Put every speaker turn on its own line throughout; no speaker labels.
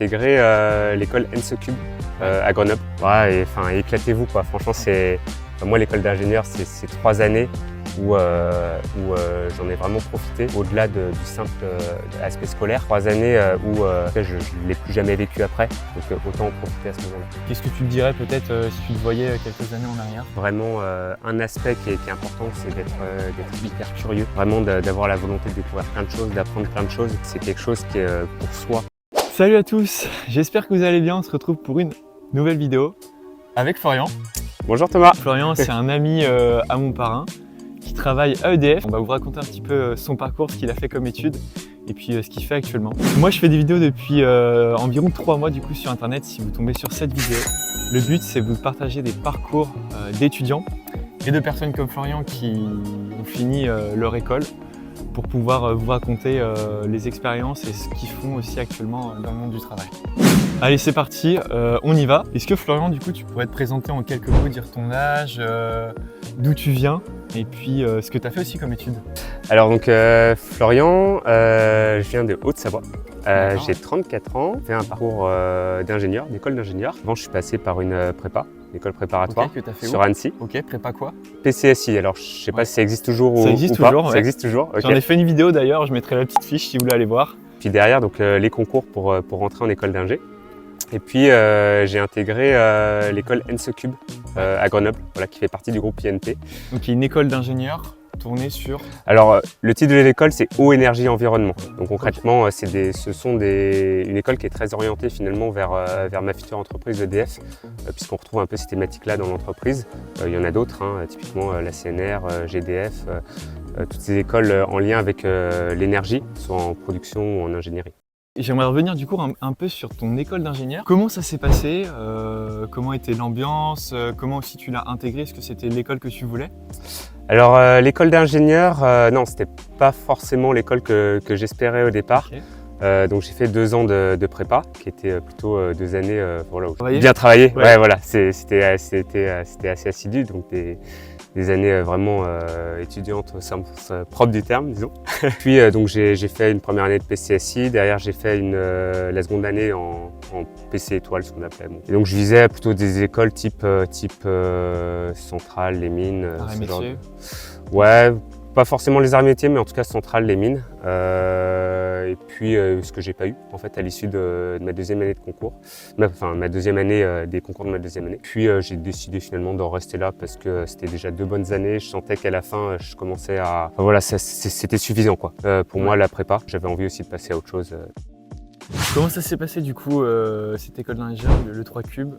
Intégré l'école Ensecube à Grenoble. Ouais, et éclatez-vous quoi. Franchement, moi l'école d'ingénieur, c'est 3 années où j'en ai vraiment profité. Au-delà du simple aspect scolaire, 3 années où je ne l'ai plus jamais vécu après. Donc autant en profiter à ce moment-là.
Qu'est-ce que tu te dirais peut-être si tu te voyais quelques années en arrière?
Vraiment, un aspect qui est important, c'est d'être hyper curieux. Vraiment d'avoir la volonté de découvrir plein de choses, d'apprendre plein de choses. C'est quelque chose qui est pour soi.
Salut à tous, j'espère que vous allez bien. On se retrouve pour une nouvelle vidéo avec Florian.
Bonjour Thomas.
Florian, c'est un ami à mon parrain qui travaille à EDF. On va vous raconter un petit peu son parcours, ce qu'il a fait comme études et puis ce qu'il fait actuellement. Moi, je fais des vidéos depuis environ 3 mois du coup sur internet. Si vous tombez sur cette vidéo, le but c'est de vous partager des parcours d'étudiants et de personnes comme Florian qui ont fini leur école, pour pouvoir vous raconter les expériences et ce qu'ils font aussi actuellement dans le monde du travail. Allez, c'est parti, on y va. Est-ce que Florian, du coup, tu pourrais te présenter en quelques mots, dire ton âge, d'où tu viens et puis ce que tu as fait aussi comme études?
Alors donc Florian, je viens de Haute-Savoie. J'ai 34 ans, j'ai fait un parcours d'ingénieur, d'école d'ingénieur. Avant, je suis passé par une prépa, l'école préparatoire,
okay, que t'as fait
sur
où?
Annecy.
Ok, prépa quoi?
PCSI, alors je sais pas si ça existe toujours ou
toujours,
pas.
ouais.
Ça existe toujours. Okay.
J'en ai fait une vidéo d'ailleurs, je mettrai la petite fiche si vous voulez aller voir.
Puis derrière, donc, les concours pour rentrer en école d'ingé. Et puis j'ai intégré l'école Ensecube à Grenoble, voilà, qui fait partie du groupe INP.
Donc il y a une école d'ingénieur tournée sur...
Alors le titre de l'école c'est Eau, Énergie, Environnement. Donc concrètement une école qui est très orientée finalement vers ma future entreprise EDF, puisqu'on retrouve un peu ces thématiques là dans l'entreprise. Il y en a d'autres, hein, typiquement la CNR, GDF, toutes ces écoles en lien avec l'énergie, soit en production ou en ingénierie.
J'aimerais revenir du coup un peu sur ton école d'ingénieur. Comment ça s'est passé? Comment était l'ambiance? Comment aussi tu l'as intégré? Est-ce que c'était l'école que tu voulais?
Alors l'école d'ingénieur, non, c'était pas forcément l'école que j'espérais au départ. Okay. Donc j'ai fait 2 ans de prépa, qui étaient plutôt 2 années voilà, où j'ai bien travaillé. Ouais, voilà, c'était assez assidu, donc des années vraiment étudiantes au sens propre du terme, disons. Puis donc j'ai fait une première année de PCSI, derrière j'ai fait la seconde année en PC étoile, ce qu'on appelait. Bon. Et donc je visais plutôt des écoles type Centrale, les mines.
Arts et métiers.
Ouais, pas forcément les arts et métiers, mais en tout cas Centrale, les mines. Et puis ce que j'ai pas eu en fait à l'issue de ma deuxième année de concours, enfin ma deuxième année des concours de ma deuxième année. Puis j'ai décidé finalement d'en rester là parce que c'était déjà 2 bonnes années. Je sentais qu'à la fin je commençais à, enfin, voilà, c'était suffisant quoi. Pour moi la prépa, j'avais envie aussi de passer à autre chose.
Comment ça s'est passé du coup cette école d'ingénieur, le 3 Cube?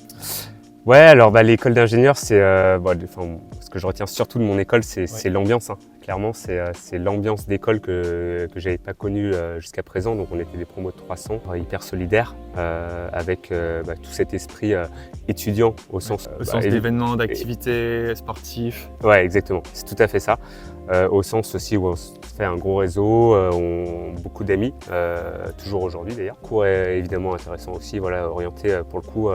Ouais, alors l'école d'ingénieur, c'est ce que je retiens surtout de mon école, c'est l'ambiance. Hein. Clairement, c'est l'ambiance d'école que j'avais pas connue jusqu'à présent. Donc on était des promos de 300, hyper solidaires, avec tout cet esprit étudiant au sens
d'événements, d'activités sportifs.
Ouais, exactement. C'est tout à fait ça. Au sens aussi où on se fait un gros réseau, beaucoup d'amis, toujours aujourd'hui d'ailleurs. Le cours est évidemment intéressant aussi, voilà, orienté pour le coup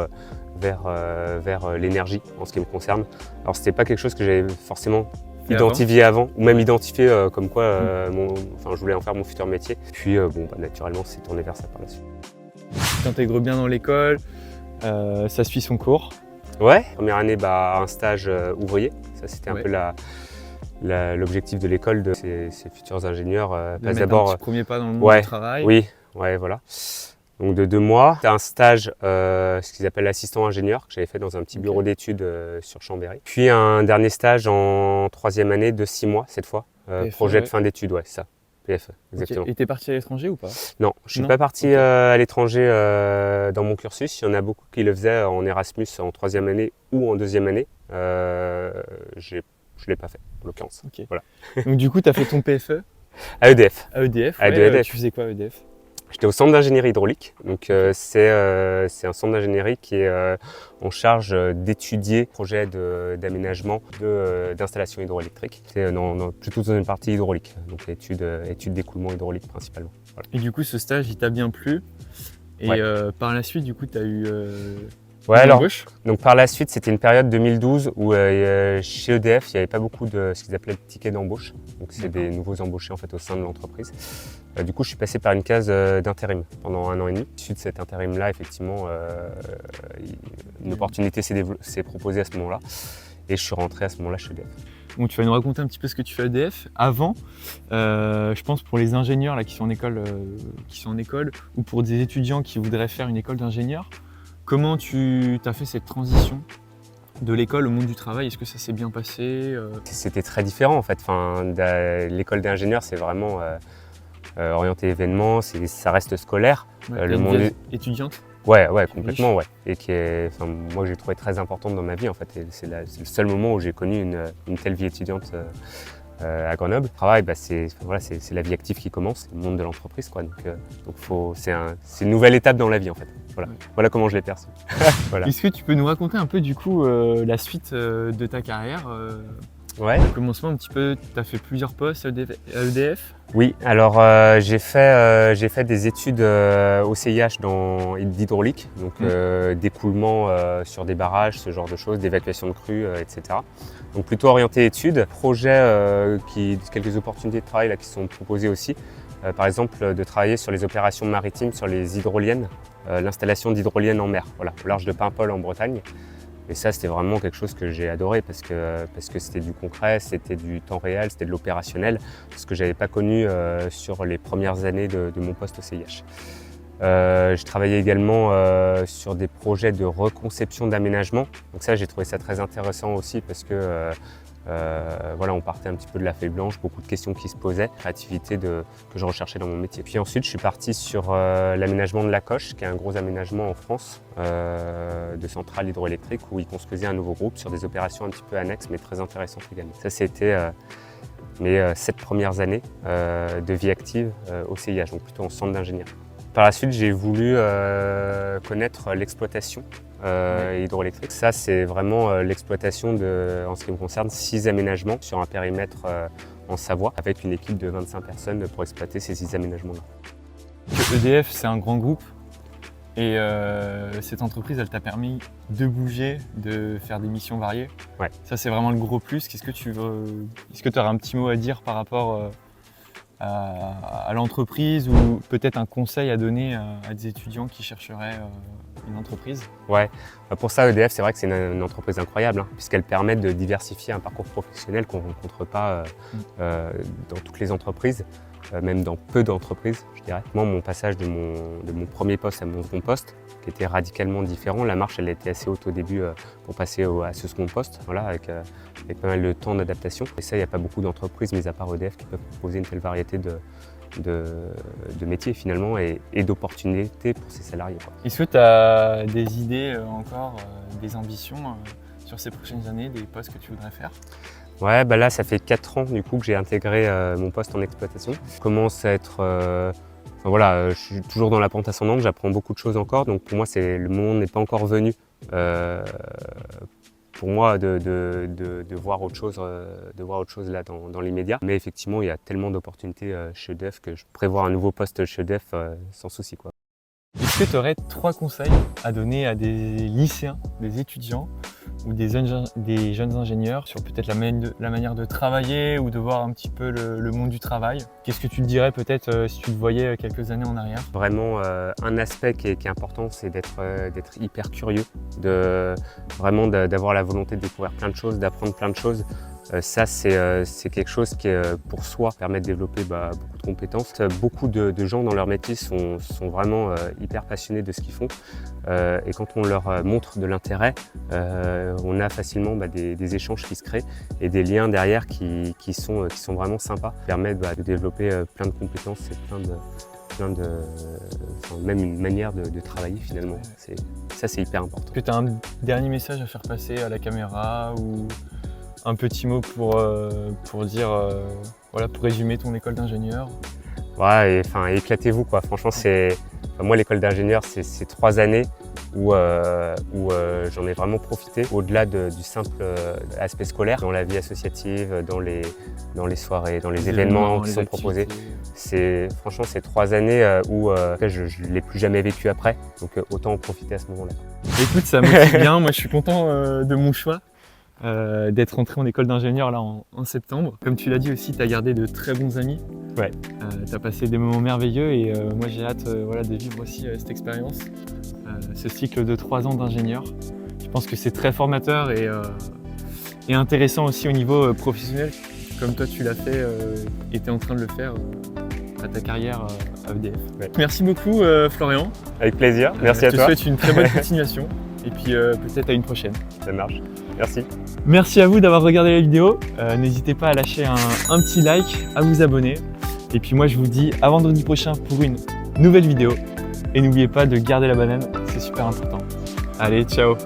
vers l'énergie en ce qui me concerne. Alors c'était pas quelque chose que j'avais forcément identifié avant, ou même identifié comme quoi je voulais en faire mon futur métier. Puis naturellement c'est tourné vers ça par la suite.
Tu t'intègres bien dans l'école, ça suit son cours.
Ouais, première année un stage ouvrier, ça c'était un peu l'objectif de l'école de ces futurs ingénieurs.
Passe d'abord un petit premier pas dans le monde du travail.
Oui, ouais, voilà. Donc de 2 mois, c'est un stage, ce qu'ils appellent assistant ingénieur, que j'avais fait dans un petit bureau d'études sur Chambéry. Puis un dernier stage en 3e année de 6 mois cette fois, PFE, projet de fin d'études, ouais, c'est ça, PFE, exactement.
Okay. Et t'es parti à l'étranger ou pas?
Non, je suis pas parti à l'étranger dans mon cursus. Il y en a beaucoup qui le faisaient en Erasmus en 3e année ou en 2e année. Je ne l'ai pas fait, en l'occurrence.
Okay.
Voilà.
Donc du coup, tu as fait ton PFE?
À EDF.
À EDF, tu faisais quoi à EDF?
J'étais au centre d'ingénierie hydraulique, donc c'est un centre d'ingénierie qui est en charge d'étudier projets d'aménagement d'installations hydroélectriques. C'est plutôt dans une partie hydraulique, donc études d'écoulement hydraulique principalement. Voilà.
Et du coup, ce stage, il t'a bien plu. Et par la suite, du coup, tu as eu
Ouais, alors,
embauche.
donc par la suite, c'était une période 2012 où chez EDF, il n'y avait pas beaucoup de ce qu'ils appelaient de tickets d'embauche. Donc c'est des nouveaux embauchés en fait au sein de l'entreprise. Du coup, je suis passé par une case d'intérim pendant 1 an et demi. Issu de cet intérim-là, effectivement, une opportunité s'est proposée à ce moment-là. Et je suis rentré à ce moment-là chez EDF.
Bon, tu vas nous raconter un petit peu ce que tu fais à EDF. Avant, je pense pour les ingénieurs là, qui sont en école, ou pour des étudiants qui voudraient faire une école d'ingénieur, comment tu as fait cette transition de l'école au monde du travail? Est-ce que ça s'est bien passé?
C'était très différent en fait. Enfin, l'école d'ingénieur, c'est vraiment orienté événements, ça reste scolaire.
Ouais,
Le monde
étudiante?
Ouais, complètement, ouais. Et qui est, enfin, moi, j'ai trouvé très importante dans ma vie en fait. Et c'est le seul moment où j'ai connu une telle vie étudiante à Grenoble. Le travail, c'est la vie active qui commence, le monde de l'entreprise, quoi. Donc c'est une nouvelle étape dans la vie en fait. Voilà, voilà comment je l'ai perçu. Voilà.
Est-ce que tu peux nous raconter un peu du coup la suite de ta carrière?
Ouais.
Au commencement un petit peu, tu as fait plusieurs postes à EDF?
Oui, alors j'ai fait des études au CIH d'hydraulique, donc d'écoulement sur des barrages, ce genre de choses, d'évacuation de crues, etc. Donc plutôt orienté études. Projet quelques opportunités de travail là, qui sont proposées aussi. Par exemple, de travailler sur les opérations maritimes, sur les hydroliennes, l'installation d'hydroliennes en mer, voilà, au large de Paimpol en Bretagne. Et ça, c'était vraiment quelque chose que j'ai adoré parce que c'était du concret, c'était du temps réel, c'était de l'opérationnel, ce que je n'avais pas connu sur les premières années de mon poste au CIH. Je travaillais également sur des projets de reconception d'aménagement. Donc ça, j'ai trouvé ça très intéressant aussi parce que voilà, on partait un petit peu de la feuille blanche, beaucoup de questions qui se posaient, créativité que je recherchais dans mon métier. Puis ensuite, je suis parti sur l'aménagement de la Coche, qui est un gros aménagement en France de centrales hydroélectriques où ils construisaient un nouveau groupe sur des opérations un petit peu annexes, mais très intéressantes également. Ça, c'était mes 7 premières années de vie active au CIH, donc plutôt en centre d'ingénieur. Par la suite, j'ai voulu connaître l'exploitation hydroélectrique. Ça, c'est vraiment l'exploitation en ce qui me concerne, 6 aménagements sur un périmètre en Savoie, avec une équipe de 25 personnes pour exploiter ces 6 aménagements-là.
EDF, c'est un grand groupe et cette entreprise, elle t'a permis de bouger, de faire des missions variées.
Ouais.
Ça, c'est vraiment le gros plus. Est-ce que tu aurais un petit mot à dire par rapport à l'entreprise ou peut-être un conseil à donner à des étudiants qui chercheraient une entreprise?
Ouais, pour ça EDF, c'est vrai que c'est une entreprise incroyable hein, puisqu'elle permet de diversifier un parcours professionnel qu'on ne rencontre pas dans toutes les entreprises, même dans peu d'entreprises, je dirais. Moi, mon passage de mon premier poste à mon second poste, qui était radicalement différent, la marche elle était assez haute au début pour passer à ce second poste, voilà, avec pas mal de temps d'adaptation. Et ça, il n'y a pas beaucoup d'entreprises, mis à part EDF, qui peuvent proposer une telle variété de métiers finalement et d'opportunités pour ses salariés.
Est-ce que tu as des idées encore, des ambitions sur ces prochaines années, des postes que tu voudrais faire?
Ouais, là ça fait 4 ans du coup que j'ai intégré mon poste en exploitation. Je commence à être, je suis toujours dans la pente ascendante, j'apprends beaucoup de choses encore, donc pour moi le moment n'est pas encore venu pour moi de voir autre chose, là dans l'immédiat. Mais effectivement, il y a tellement d'opportunités chez EDF que je prévois un nouveau poste chez EDF sans souci, quoi.
Est-ce que tu aurais 3 conseils à donner à des lycéens, des étudiants ou des jeunes ingénieurs sur peut-être la manière de travailler ou de voir un petit peu le monde du travail? Qu'est-ce que tu te dirais peut-être si tu te voyais quelques années en arrière?
Vraiment, un aspect qui est important, c'est d'être hyper curieux, vraiment d'avoir la volonté de découvrir plein de choses, d'apprendre plein de choses. Ça, c'est quelque chose qui, pour soi, permet de développer beaucoup de compétences. Beaucoup de gens dans leur métier sont vraiment hyper passionnés de ce qu'ils font. Et quand on leur montre de l'intérêt, on a facilement des échanges qui se créent et des liens derrière qui sont vraiment sympas. Ça permet de développer plein de compétences et même une manière de travailler finalement. Ça, c'est hyper important.
Est-ce que tu as un dernier message à faire passer à la caméra ou un petit mot pour dire, pour résumer ton école d'ingénieur?
Ouais, éclatez-vous quoi. Franchement, moi l'école d'ingénieur, c'est 3 années où j'en ai vraiment profité au-delà du simple aspect scolaire, dans la vie associative, dans les soirées, dans les événements qui sont proposés. Franchement, c'est 3 années où je ne l'ai plus jamais vécu après, donc autant en profiter à ce moment-là.
Écoute, ça motive bien, moi je suis content de mon choix. D'être rentré en école d'ingénieur là en septembre. Comme tu l'as dit aussi, tu as gardé de très bons amis.
Ouais.
Tu as passé des moments merveilleux et moi j'ai hâte de vivre aussi cette expérience, ce cycle de 3 ans d'ingénieur. Je pense que c'est très formateur et intéressant aussi au niveau professionnel, comme toi tu l'as fait et tu es en train de le faire à ta carrière à EDF. Ouais. Merci beaucoup Florian.
Avec plaisir, merci à toi.
Je te souhaite une très bonne continuation et puis peut-être à une prochaine.
Ça marche. Merci.
Merci à vous d'avoir regardé la vidéo. N'hésitez pas à lâcher un petit like, à vous abonner. Et puis moi je vous dis à vendredi prochain pour une nouvelle vidéo. Et n'oubliez pas de garder la banane, c'est super important. Allez, ciao!